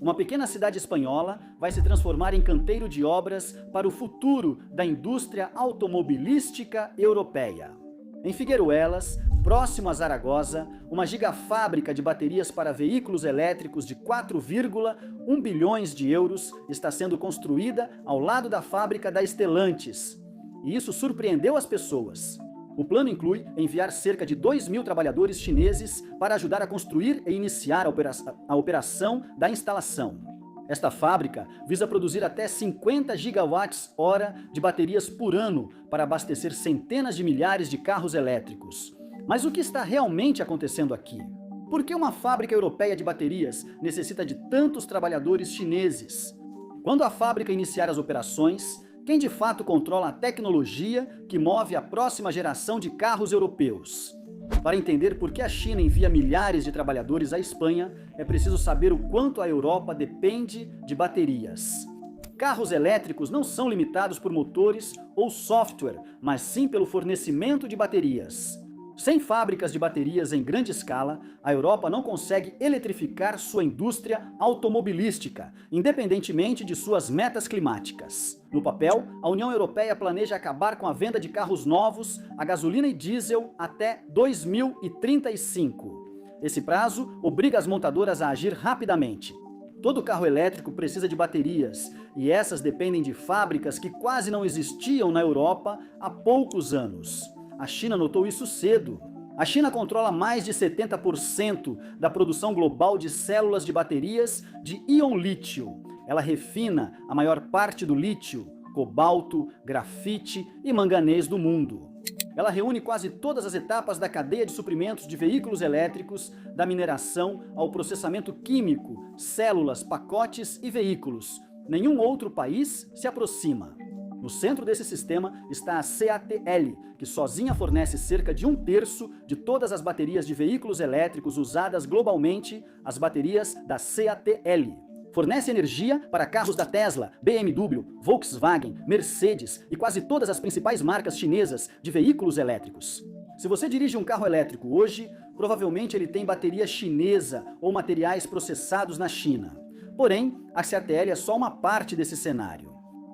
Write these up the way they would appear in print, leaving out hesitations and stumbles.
Uma pequena cidade espanhola vai se transformar em canteiro de obras para o futuro da indústria automobilística europeia. Em Figueruelas, próximo a Zaragoza, uma gigafábrica de baterias para veículos elétricos de 4,1 bilhões de euros está sendo construída ao lado da fábrica da Stellantis. E isso surpreendeu as pessoas. O plano inclui enviar cerca de 2.000 trabalhadores chineses para ajudar a construir e iniciar a operação da instalação. Esta fábrica visa produzir até 50 gigawatts-hora de baterias por ano para abastecer centenas de milhares de carros elétricos. Mas o que está realmente acontecendo aqui? Por que uma fábrica europeia de baterias necessita de tantos trabalhadores chineses? Quando a fábrica iniciar as operações, quem de fato controla a tecnologia que move a próxima geração de carros europeus? Para entender por que a China envia milhares de trabalhadores à Espanha, é preciso saber o quanto a Europa depende de baterias. Carros elétricos não são limitados por motores ou software, mas sim pelo fornecimento de baterias. Sem fábricas de baterias em grande escala, a Europa não consegue eletrificar sua indústria automobilística, independentemente de suas metas climáticas. No papel, a União Europeia planeja acabar com a venda de carros novos a gasolina e diesel até 2035. Esse prazo obriga as montadoras a agir rapidamente. Todo carro elétrico precisa de baterias, e essas dependem de fábricas que quase não existiam na Europa há poucos anos. A China notou isso cedo. A China controla mais de 70% da produção global de células de baterias de íon lítio. Ela refina a maior parte do lítio, cobalto, grafite e manganês do mundo. Ela reúne quase todas as etapas da cadeia de suprimentos de veículos elétricos, da mineração ao processamento químico, células, pacotes e veículos. Nenhum outro país se aproxima. No centro desse sistema está a CATL, que sozinha fornece cerca de 1/3 de todas as baterias de veículos elétricos usadas globalmente, as baterias da CATL. Fornece energia para carros da Tesla, BMW, Volkswagen, Mercedes e quase todas as principais marcas chinesas de veículos elétricos. Se você dirige um carro elétrico hoje, provavelmente ele tem bateria chinesa ou materiais processados na China. Porém, a CATL é só uma parte desse cenário.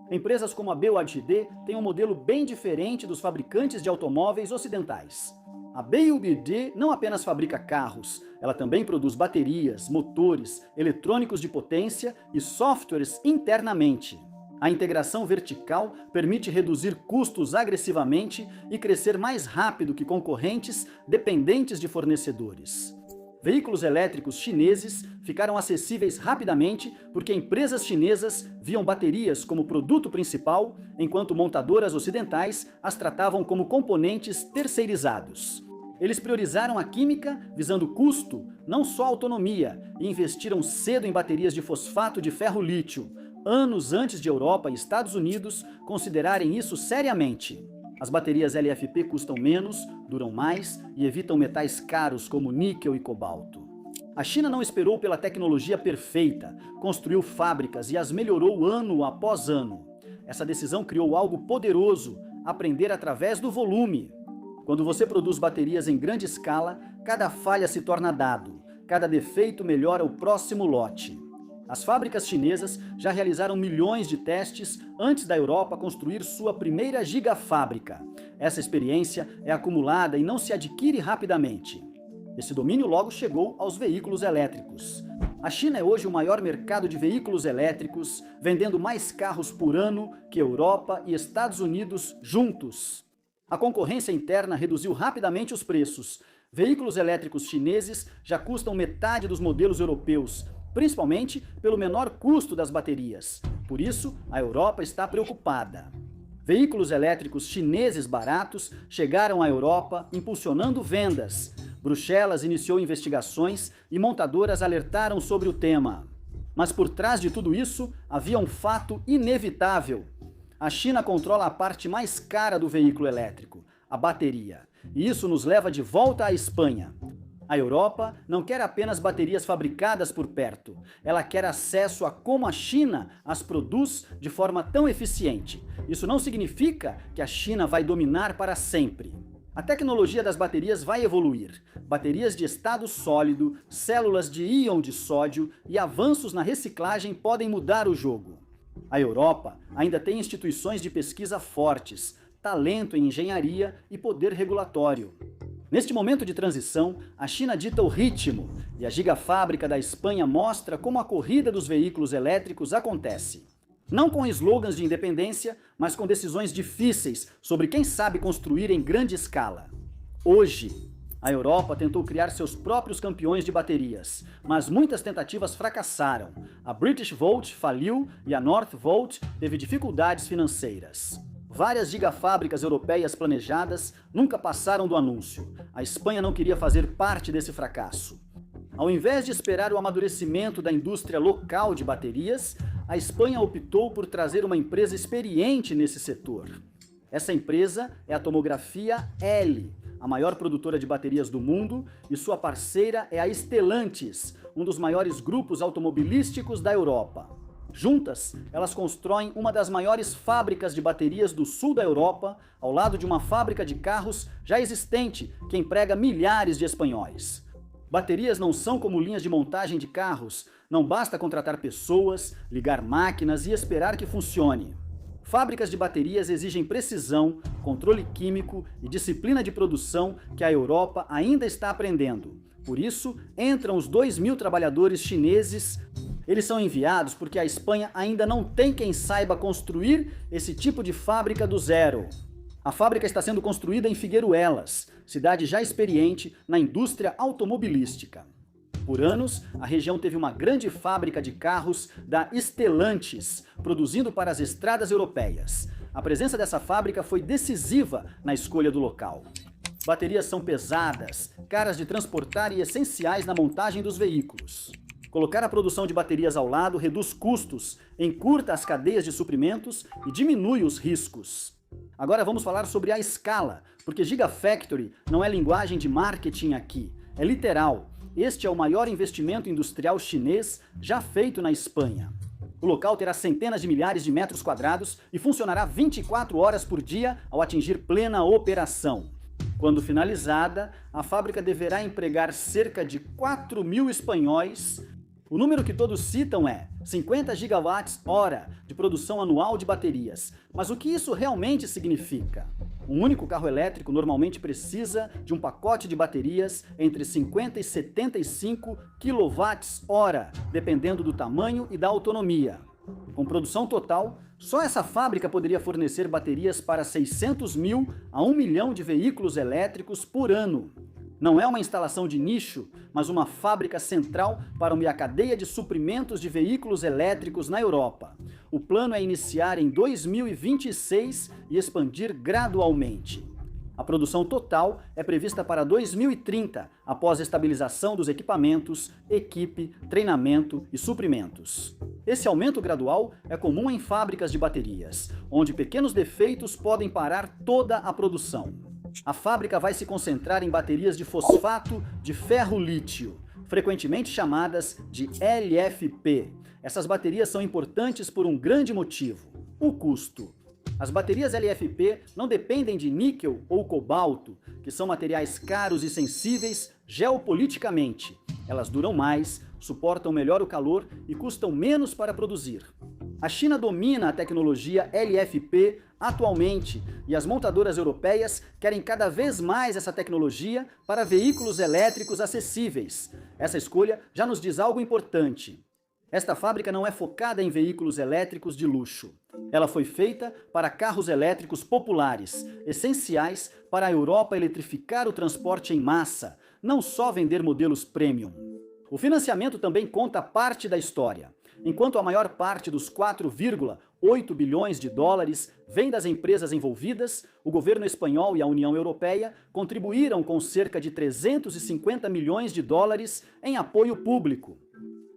Empresas como a BYD têm um modelo bem diferente dos fabricantes de automóveis ocidentais. A BYD não apenas fabrica carros, ela também produz baterias, motores, eletrônicos de potência e softwares internamente. A integração vertical permite reduzir custos agressivamente e crescer mais rápido que concorrentes dependentes de fornecedores. Veículos elétricos chineses ficaram acessíveis rapidamente porque empresas chinesas viam baterias como produto principal, enquanto montadoras ocidentais as tratavam como componentes terceirizados. Eles priorizaram a química visando custo, não só autonomia, e investiram cedo em baterias de fosfato de ferro-lítio, anos antes de Europa e Estados Unidos considerarem isso seriamente. As baterias LFP custam menos, duram mais e evitam metais caros como níquel e cobalto. A China não esperou pela tecnologia perfeita, construiu fábricas e as melhorou ano após ano. Essa decisão criou algo poderoso, aprender através do volume. Quando você produz baterias em grande escala, cada falha se torna dado, cada defeito melhora o próximo lote. As fábricas chinesas já realizaram milhões de testes antes da Europa construir sua primeira gigafábrica. Essa experiência é acumulada e não se adquire rapidamente. Esse domínio logo chegou aos veículos elétricos. A China é hoje o maior mercado de veículos elétricos, vendendo mais carros por ano que Europa e Estados Unidos juntos. A concorrência interna reduziu rapidamente os preços. Veículos elétricos chineses já custam metade dos modelos europeus, principalmente pelo menor custo das baterias. Por isso, a Europa está preocupada. Veículos elétricos chineses baratos chegaram à Europa, impulsionando vendas. Bruxelas iniciou investigações e montadoras alertaram sobre o tema. Mas por trás de tudo isso, havia um fato inevitável. A China controla a parte mais cara do veículo elétrico, a bateria. E isso nos leva de volta à Espanha. A Europa não quer apenas baterias fabricadas por perto, ela quer acesso a como a China as produz de forma tão eficiente. Isso não significa que a China vai dominar para sempre. A tecnologia das baterias vai evoluir. Baterias de estado sólido, células de íon de sódio e avanços na reciclagem podem mudar o jogo. A Europa ainda tem instituições de pesquisa fortes, talento em engenharia e poder regulatório. Neste momento de transição, a China dita o ritmo e a gigafábrica da Espanha mostra como a corrida dos veículos elétricos acontece. Não com slogans de independência, mas com decisões difíceis sobre quem sabe construir em grande escala. Hoje, a Europa tentou criar seus próprios campeões de baterias, mas muitas tentativas fracassaram. A British Volt faliu e a Northvolt teve dificuldades financeiras. Várias gigafábricas europeias planejadas nunca passaram do anúncio. A Espanha não queria fazer parte desse fracasso. Ao invés de esperar o amadurecimento da indústria local de baterias, a Espanha optou por trazer uma empresa experiente nesse setor. Essa empresa é a Tomografia L, a maior produtora de baterias do mundo, e sua parceira é a Stellantis, um dos maiores grupos automobilísticos da Europa. Juntas, elas constroem uma das maiores fábricas de baterias do sul da Europa, ao lado de uma fábrica de carros já existente, que emprega milhares de espanhóis. Baterias não são como linhas de montagem de carros, não basta contratar pessoas, ligar máquinas e esperar que funcione. Fábricas de baterias exigem precisão, controle químico e disciplina de produção que a Europa ainda está aprendendo. Por isso, entram os 2.000 trabalhadores chineses. Eles são enviados porque a Espanha ainda não tem quem saiba construir esse tipo de fábrica do zero. A fábrica está sendo construída em Figueruelas, cidade já experiente na indústria automobilística. Por anos, a região teve uma grande fábrica de carros da Stellantis, produzindo para as estradas europeias. A presença dessa fábrica foi decisiva na escolha do local. Baterias são pesadas, caras de transportar e essenciais na montagem dos veículos. Colocar a produção de baterias ao lado reduz custos, encurta as cadeias de suprimentos e diminui os riscos. Agora vamos falar sobre a escala, porque Gigafactory não é linguagem de marketing aqui, é literal. Este é o maior investimento industrial chinês já feito na Espanha. O local terá centenas de milhares de metros quadrados e funcionará 24 horas por dia ao atingir plena operação. Quando finalizada, a fábrica deverá empregar cerca de 4.000 espanhóis. O número que todos citam é 50 gigawatts-hora de produção anual de baterias. Mas o que isso realmente significa? Um único carro elétrico normalmente precisa de um pacote de baterias entre 50 e 75 kWh, dependendo do tamanho e da autonomia. Com produção total, só essa fábrica poderia fornecer baterias para 600.000 a 1 milhão de veículos elétricos por ano. Não é uma instalação de nicho, mas uma fábrica central para uma cadeia de suprimentos de veículos elétricos na Europa. O plano é iniciar em 2026 e expandir gradualmente. A produção total é prevista para 2030, após a estabilização dos equipamentos, equipe, treinamento e suprimentos. Esse aumento gradual é comum em fábricas de baterias, onde pequenos defeitos podem parar toda a produção. A fábrica vai se concentrar em baterias de fosfato de ferro-lítio, frequentemente chamadas de LFP. Essas baterias são importantes por um grande motivo: o custo. As baterias LFP não dependem de níquel ou cobalto, que são materiais caros e sensíveis geopoliticamente. Elas duram mais, suportam melhor o calor e custam menos para produzir. A China domina a tecnologia LFP atualmente e as montadoras europeias querem cada vez mais essa tecnologia para veículos elétricos acessíveis. Essa escolha já nos diz algo importante. Esta fábrica não é focada em veículos elétricos de luxo. Ela foi feita para carros elétricos populares, essenciais para a Europa eletrificar o transporte em massa, não só vender modelos premium. O financiamento também conta parte da história. Enquanto a maior parte dos 4,8 bilhões de dólares vem das empresas envolvidas, o governo espanhol e a União Europeia contribuíram com cerca de 350 milhões de dólares em apoio público.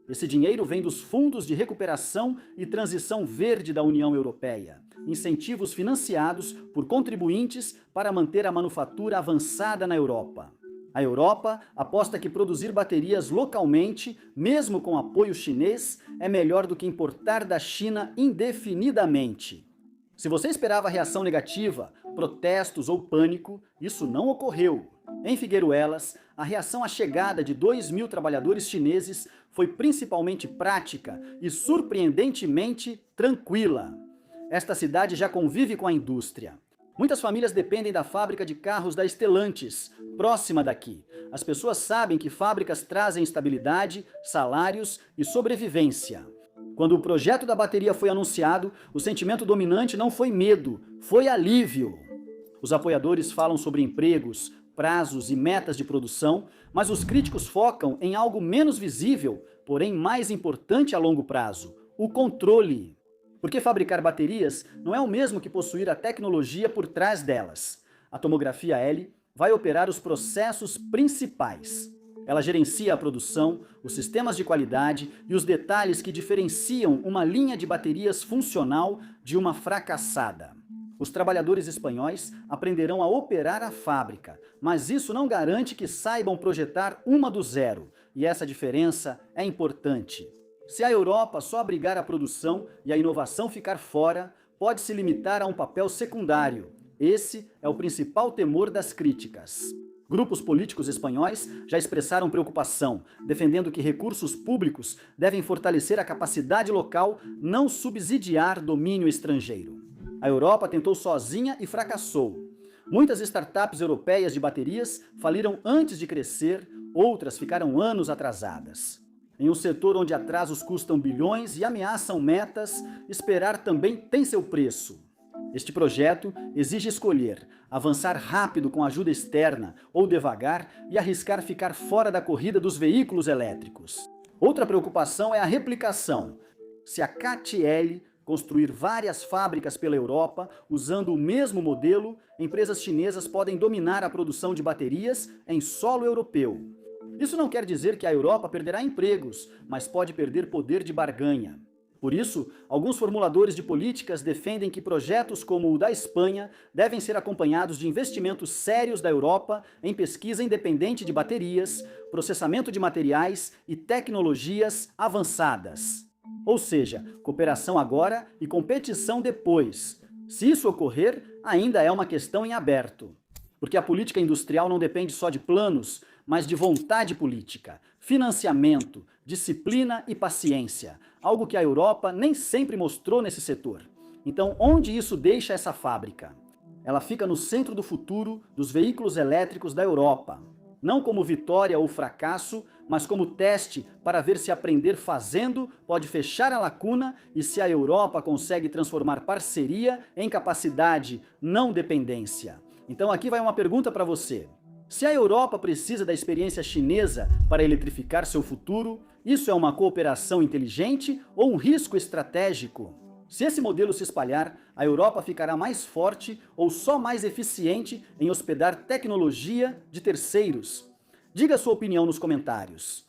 Esse dinheiro vem dos fundos de recuperação e transição verde da União Europeia, incentivos financiados por contribuintes para manter a manufatura avançada na Europa. A Europa aposta que produzir baterias localmente, mesmo com apoio chinês, é melhor do que importar da China indefinidamente. Se você esperava reação negativa, protestos ou pânico, isso não ocorreu. Em Figueiruelas, a reação à chegada de 2.000 trabalhadores chineses foi principalmente prática e surpreendentemente tranquila. Esta cidade já convive com a indústria. Muitas famílias dependem da fábrica de carros da Stellantis, próxima daqui. As pessoas sabem que fábricas trazem estabilidade, salários e sobrevivência. Quando o projeto da bateria foi anunciado, o sentimento dominante não foi medo, foi alívio. Os apoiadores falam sobre empregos, prazos e metas de produção, mas os críticos focam em algo menos visível, porém mais importante a longo prazo: o controle. Porque fabricar baterias não é o mesmo que possuir a tecnologia por trás delas. A tomografia L vai operar os processos principais. Ela gerencia a produção, os sistemas de qualidade e os detalhes que diferenciam uma linha de baterias funcional de uma fracassada. Os trabalhadores espanhóis aprenderão a operar a fábrica, mas isso não garante que saibam projetar uma do zero, e essa diferença é importante. Se a Europa só abrigar a produção e a inovação ficar fora, pode se limitar a um papel secundário. Esse é o principal temor das críticas. Grupos políticos espanhóis já expressaram preocupação, defendendo que recursos públicos devem fortalecer a capacidade local, não subsidiar domínio estrangeiro. A Europa tentou sozinha e fracassou. Muitas startups europeias de baterias faliram antes de crescer, outras ficaram anos atrasadas. Em um setor onde atrasos custam bilhões e ameaçam metas, esperar também tem seu preço. Este projeto exige escolher, avançar rápido com ajuda externa ou devagar e arriscar ficar fora da corrida dos veículos elétricos. Outra preocupação é a replicação. Se a CATL construir várias fábricas pela Europa usando o mesmo modelo, empresas chinesas podem dominar a produção de baterias em solo europeu. Isso não quer dizer que a Europa perderá empregos, mas pode perder poder de barganha. Por isso, alguns formuladores de políticas defendem que projetos como o da Espanha devem ser acompanhados de investimentos sérios da Europa em pesquisa independente de baterias, processamento de materiais e tecnologias avançadas. Ou seja, cooperação agora e competição depois. Se isso ocorrer, ainda é uma questão em aberto. Porque a política industrial não depende só de planos, mas de vontade política, financiamento, disciplina e paciência, algo que a Europa nem sempre mostrou nesse setor. Então, onde isso deixa essa fábrica? Ela fica no centro do futuro dos veículos elétricos da Europa. Não como vitória ou fracasso, mas como teste para ver se aprender fazendo pode fechar a lacuna e se a Europa consegue transformar parceria em capacidade, não dependência. Então aqui vai uma pergunta para você. Se a Europa precisa da experiência chinesa para eletrificar seu futuro, isso é uma cooperação inteligente ou um risco estratégico? Se esse modelo se espalhar, a Europa ficará mais forte ou só mais eficiente em hospedar tecnologia de terceiros? Diga sua opinião nos comentários.